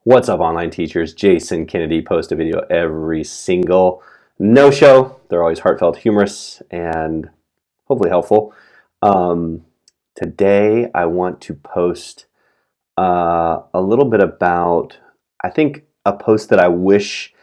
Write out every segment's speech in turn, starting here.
What's up, online teachers? Jason Kennedy posts a video every single no-show. They're always heartfelt, humorous, and hopefully helpful. Today, I want to post a little bit about, I think, a post that I wish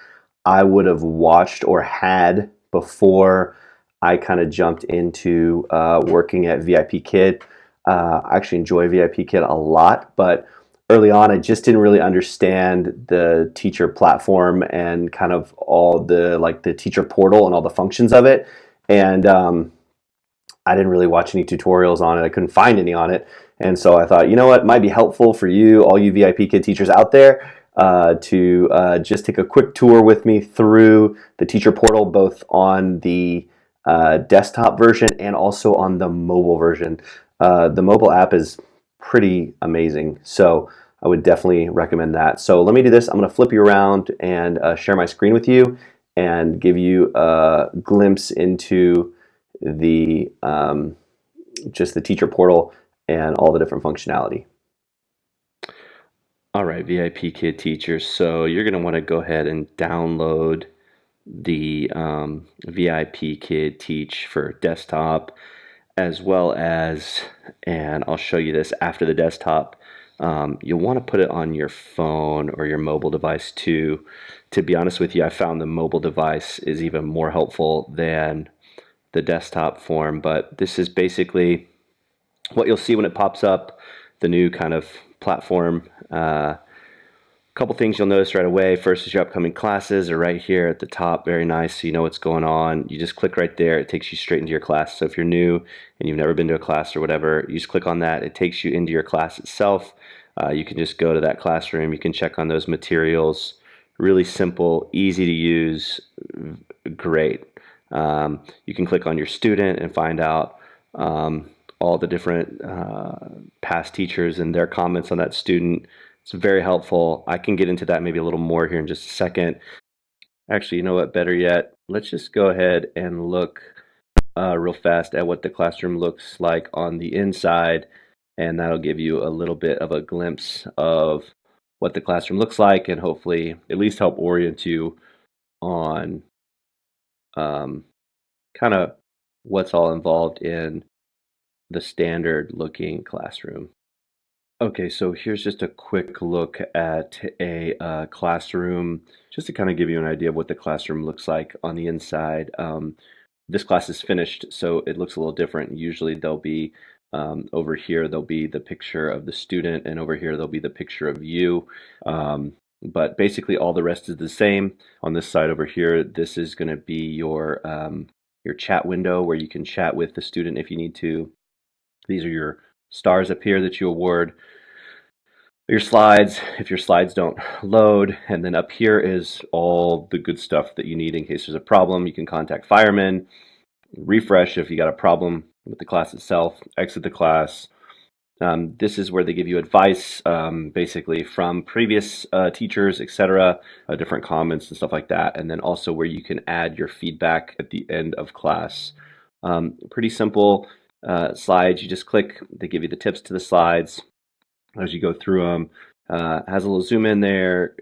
I would have watched or had before I kind of jumped into working at VipKid. I actually enjoy VipKid a lot, but early on, I just didn't really understand the teacher platform and kind of all the teacher portal and all the functions of it. And I didn't really watch any tutorials on it. I couldn't find any on it. And so I thought, you know what, it might be helpful for you, all you VipKid teachers out there, to just take a quick tour with me through the teacher portal, both on the desktop version and also on the mobile version. The mobile app is pretty amazing, so I would definitely recommend that. So let me do this. I'm going to flip you around and share my screen with you and give you a glimpse into the just the teacher portal and all the different functionality. All right, VipKid teachers, so you're going to want to go ahead and download the VipKid Teach for desktop, as well as, and I'll show you this after the desktop, you'll want to put it on your phone or your mobile device too. To be honest with you, I found the mobile device is even more helpful than the desktop form, but this is basically what you'll see when it pops up, the new kind of platform. Couple things you'll notice right away. First is your upcoming classes are right here at the top. Very nice, so you know what's going on. You just click right there. It takes you straight into your class. So if you're new and you've never been to a class or whatever, you just click on that. It takes you into your class itself. You can just go to that classroom. You can check on those materials. Really simple, easy to use, great. You can click on your student and find out all the different past teachers and their comments on that student. It's very helpful. I can get into that maybe a little more here in just a second. Actually, you know what? Better yet, let's just go ahead and look real fast at what the classroom looks like on the inside, and that'll give you a little bit of a glimpse of what the classroom looks like, and hopefully at least help orient you on kind of what's all involved in the standard looking classroom. Okay, so here's just a quick look at a classroom, just to kind of give you an idea of what the classroom looks like on the inside. This class is finished, so it looks a little different. Usually there'll be, over here, there'll be the picture of the student, and over here there'll be the picture of you. But basically all the rest is the same. On this side over here, this is going to be your chat window where you can chat with the student if you need to. These are your stars up here that you award, your slides if your slides don't load, and then up here is all the good stuff that you need in case there's a problem. You can contact firemen, refresh if you got a problem with the class itself, exit the class. This is where they give you advice, basically from previous teachers, etc., different comments and stuff like that, and then also where you can add your feedback at the end of class. Pretty simple. Slides, you just click, they give you the tips to the slides as you go through them. Has a little zoom in there.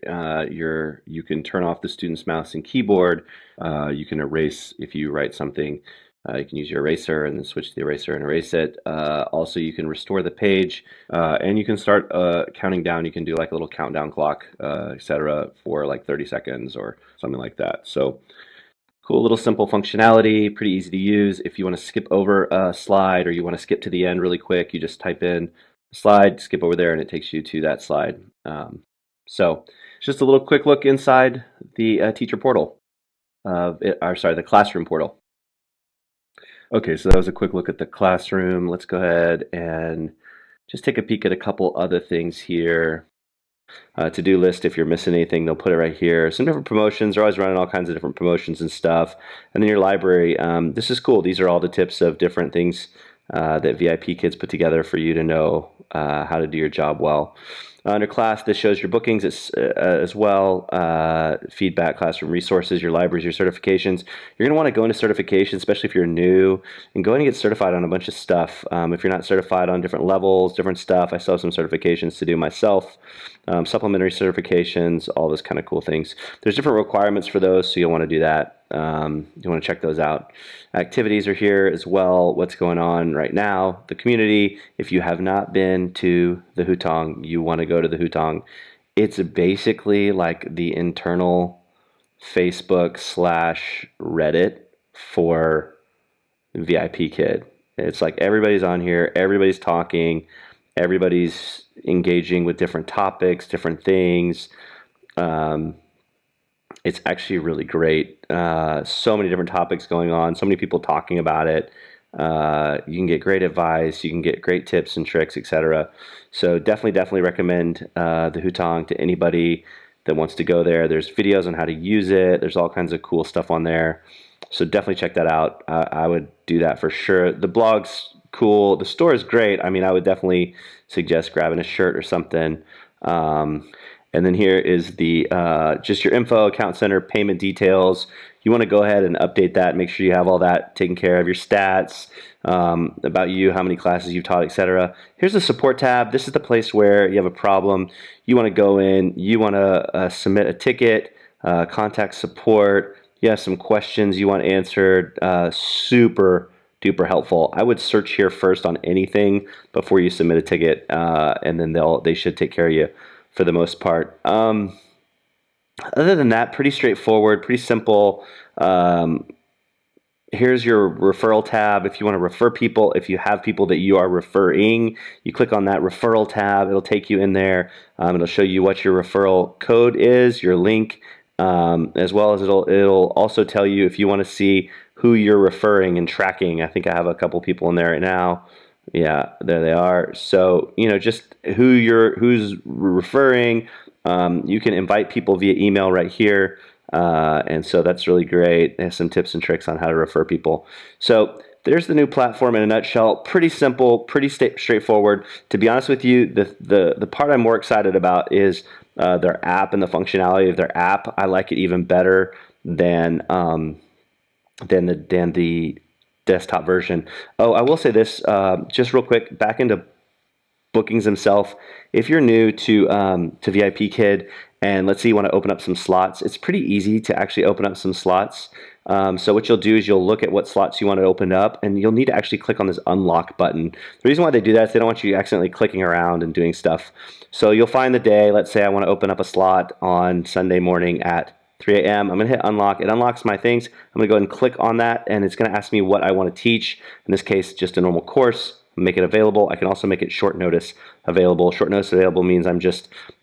You can turn off the student's mouse and keyboard. You can erase if you write something. You can use your eraser and then switch to the eraser and erase it. Also, you can restore the page, and you can start counting down. You can do like a little countdown clock, etc., for like 30 seconds or something like that. So cool little simple functionality, pretty easy to use. If you want to skip over a slide or you want to skip to the end really quick, you just type in slide, skip over there, and it takes you to that slide. So just a little quick look inside the teacher portal, the classroom portal. Okay, so that was a quick look at the classroom. Let's go ahead and just take a peek at a couple other things here. To-do list, if you're missing anything, they'll put it right here. Some different promotions. They're always running all kinds of different promotions and stuff. And then your library. This is cool. These are all the tips of different things that VIP Kids put together for you to know how to do your job well. Under class, this shows your bookings as well, feedback, classroom resources, your libraries, your certifications. You're going to want to go into certifications, especially if you're new, and go ahead and get certified on a bunch of stuff. If you're not certified on different levels, different stuff, I still have some certifications to do myself, supplementary certifications, all those kind of cool things. There's different requirements for those, so you'll want to do that. You want to check those out. Activities are here as well. What's going on right now? The community. If you have not been to the Hutong, you want to go to the Hutong. It's basically like the internal Facebook / Reddit for VIP Kid. It's like everybody's on here, everybody's talking, everybody's engaging with different topics, different things. It's actually really great. So many different topics going on, so many people talking about it. You can get great advice, you can get great tips and tricks, etc. So definitely recommend the Hutong to anybody that wants to go there. There's videos on how to use it. There's all kinds of cool stuff on there. So definitely check that out. I would do that for sure. The blog's cool. The store is great. I mean, I would definitely suggest grabbing a shirt or something. And then here is the just your info, account center, payment details. You want to go ahead and update that. Make sure you have all that taken care of. Your stats, about you, how many classes you've taught, etc. Here's the support tab. This is the place where you have a problem. You want to go in. You want to submit a ticket, contact support. You have some questions you want answered. Super duper helpful. I would search here first on anything before you submit a ticket, and then they should take care of you for the most part. Other than that, pretty straightforward, pretty simple. Here's your referral tab. If you want to refer people, if you have people that you are referring, you click on that referral tab. It'll take you in there. It'll show you what your referral code is, your link, as well as it'll also tell you if you want to see who you're referring and tracking. I think I have a couple people in there right now. Yeah, there they are. So, just who's referring. You can invite people via email right here. And so that's really great. There's some tips and tricks on how to refer people. So there's the new platform in a nutshell. Pretty simple, pretty straightforward. To be honest with you, the part I'm more excited about is their app and the functionality of their app. I like it even better than the desktop version. Oh, I will say this just real quick, back into bookings themselves. If you're new to VIP Kid and let's say you want to open up some slots, it's pretty easy to actually open up some slots. So what you'll do is you'll look at what slots you want to open up, and you'll need to actually click on this unlock button. The reason why they do that is they don't want you accidentally clicking around and doing stuff. So you'll find the day. Let's say I want to open up a slot on Sunday morning at 3 a.m. I'm going to hit unlock. It unlocks my things. I'm going to go ahead and click on that, and it's going to ask me what I want to teach. In this case, just a normal course. Make it available. I can also make it short notice available. Short notice available means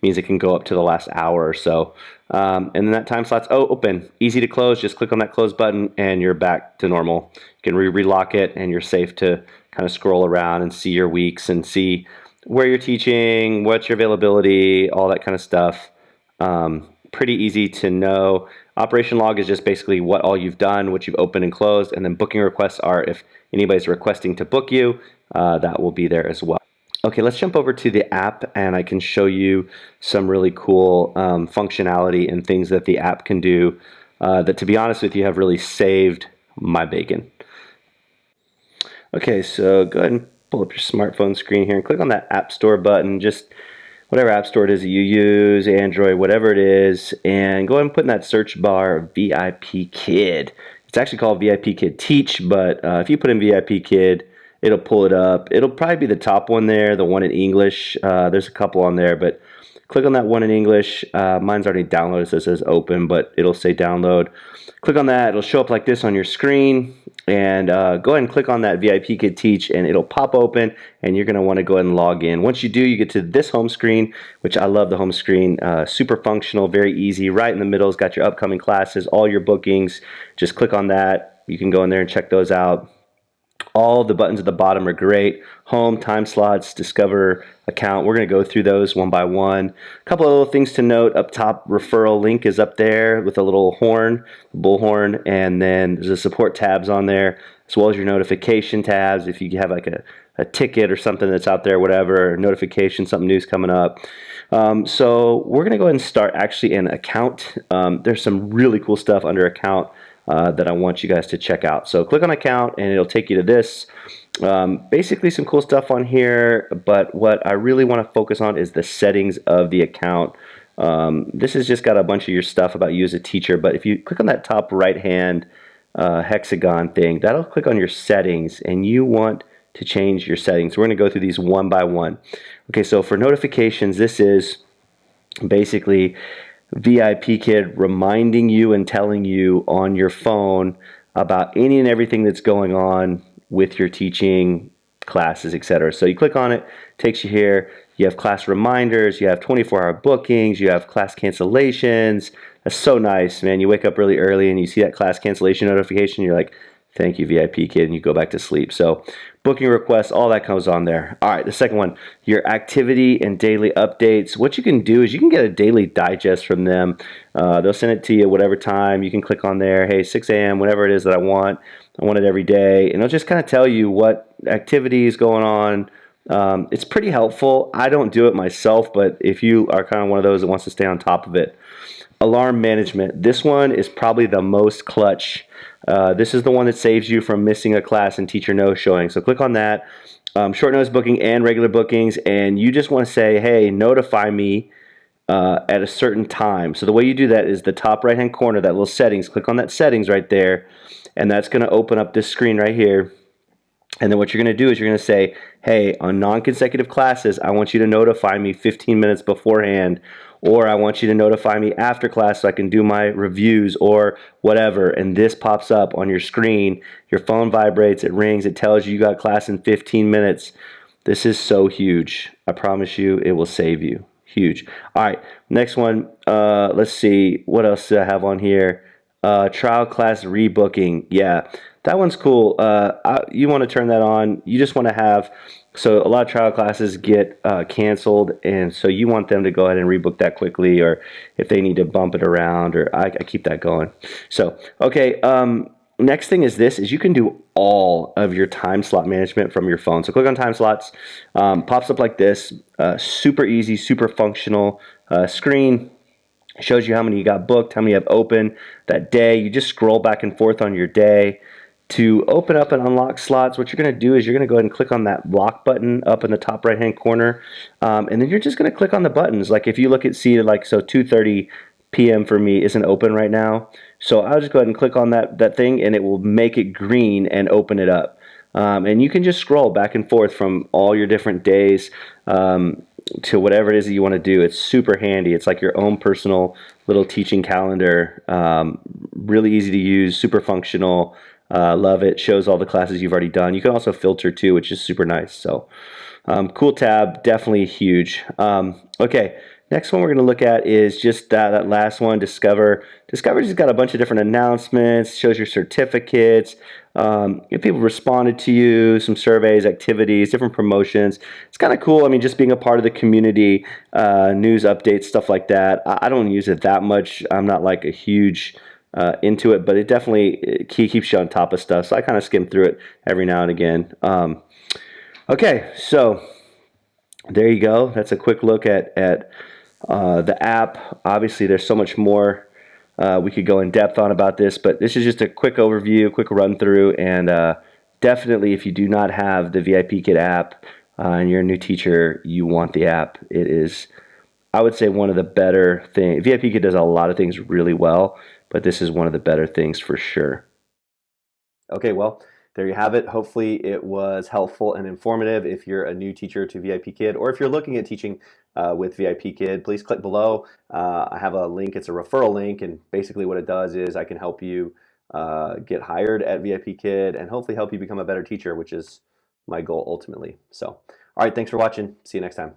means it can go up to the last hour or so. And then that time slot's open. Easy to close. Just click on that close button, and you're back to normal. You can relock it, and you're safe to kind of scroll around and see your weeks and see where you're teaching, what's your availability, all that kind of stuff. Pretty easy to know. Operation log is just basically what all you've done, what you've opened and closed, and then booking requests are if anybody's requesting to book you, that will be there as well. Okay, let's jump over to the app, and I can show you some really cool functionality and things that the app can do that, to be honest with you, have really saved my bacon. Okay, so go ahead and pull up your smartphone screen here and click on that App Store button. Just whatever app store it is that you use, Android, whatever it is, and go ahead and put in that search bar VIP Kid. It's actually called VIP Kid Teach, but if you put in VIP Kid, it'll pull it up. It'll probably be the top one there, the one in English. There's a couple on there, but click on that one in English. Mine's already downloaded, so it says open, but it'll say download. Click on that. It'll show up like this on your screen. And go ahead and click on that VIP Kid Teach, and it'll pop open, and you're going to want to go ahead and log in. Once you do, you get to this home screen, which I love the home screen. Super functional, very easy. Right in the middle, it's got your upcoming classes, all your bookings. Just click on that. You can go in there and check those out. All the buttons at the bottom are great. Home, time slots, discover account. We're going to go through those one by one. A couple of little things to note. Up top, referral link is up there with a little horn, bullhorn, and then there's a support tabs on there. as well as your notification tabs. If you have like a ticket or something that's out there, whatever, notification, something new's coming up. So we're going to go ahead and start actually in account. There's some really cool stuff under account that I want you guys to check out. So click on account and it'll take you to this. Basically some cool stuff on here, but what I really want to focus on is the settings of the account. This has just got a bunch of your stuff about you as a teacher, but if you click on that top right hand hexagon thing, that'll click on your settings, and you want to change your settings. We're going to go through these one by one. Okay, so for notifications, this is basically VipKid reminding you and telling you on your phone about any and everything that's going on with your teaching, classes, etc. So you click on it, takes you here. You have class reminders, you have 24-hour bookings, you have class cancellations. That's so nice, man. You wake up really early and you see that class cancellation notification, you're like, thank you, VipKid, and you go back to sleep. So booking requests, all that comes on there. All right, the second one, your activity and daily updates. What you can do is you can get a daily digest from them. They'll send it to you whatever time. You can click on there, hey, 6 a.m., whatever it is that I want it every day. And it'll just kind of tell you what activity is going on. It's pretty helpful. I don't do it myself, but if you are kind of one of those that wants to stay on top of it. Alarm management. This one is probably the most clutch. This is the one that saves you from missing a class and teacher no showing. So click on that. Short notice booking and regular bookings, and you just want to say, hey, notify me at a certain time. So the way you do that is the top right hand corner, that little settings. Click on that settings right there, and that's going to open up this screen right here. And then what you're going to do is you're going to say, hey, on non-consecutive classes, I want you to notify me 15 minutes beforehand, or I want you to notify me after class so I can do my reviews or whatever. And this pops up on your screen. Your phone vibrates, it rings, it tells you you got class in 15 minutes. This is so huge. I promise you it will save you. Huge. All right, next one. Let's see. What else do I have on here? Trial class rebooking. Yeah, that one's cool. You want to turn that on. You just want to have, so a lot of trial classes get canceled, and so you want them to go ahead and rebook that quickly, or if they need to bump it around, or I keep that going. So, okay, next thing is this, is you can do all of your time slot management from your phone. So click on time slots, pops up like this, super easy, super functional screen. Shows you how many you got booked, how many you have open that day. You just scroll back and forth on your day. To open up and unlock slots, what you're going to do is you're going to go ahead and click on that lock button up in the top right hand corner, and then you're just going to click on the buttons. Like if you look at, see, like, so 2:30 p.m. for me isn't open right now, so I'll just go ahead and click on that thing, and it will make it green and open it up. And you can just scroll back and forth from all your different days to whatever it is that you want to do. It's super handy. It's like your own personal little teaching calendar. Really easy to use, super functional. Love it. Shows all the classes you've already done. You can also filter too, which is super nice. So cool tab, definitely huge. Okay, next one we're going to look at is just that last one, Discover. Discover just got a bunch of different announcements, shows your certificates, if people responded to you, some surveys, activities, different promotions. It's kind of cool. I mean, just being a part of the community, news updates, stuff like that. I don't use it that much. I'm not like a huge into it, but it definitely keeps you on top of stuff. So I kind of skim through it every now and again. Okay, so there you go. That's a quick look at the app. Obviously, there's so much more we could go in depth on about this, but this is just a quick overview, quick run through, and definitely if you do not have the VipKid app and you're a new teacher, you want the app. It is, I would say, one of the better things. VipKid does a lot of things really well, but this is one of the better things for sure. Okay, well, there you have it. Hopefully it was helpful and informative if you're a new teacher to VipKid, or if you're looking at teaching with VipKid, please click below. I have a link. It's a referral link, and basically what it does is I can help you get hired at VipKid and hopefully help you become a better teacher, which is my goal ultimately. So, all right, thanks for watching. See you next time.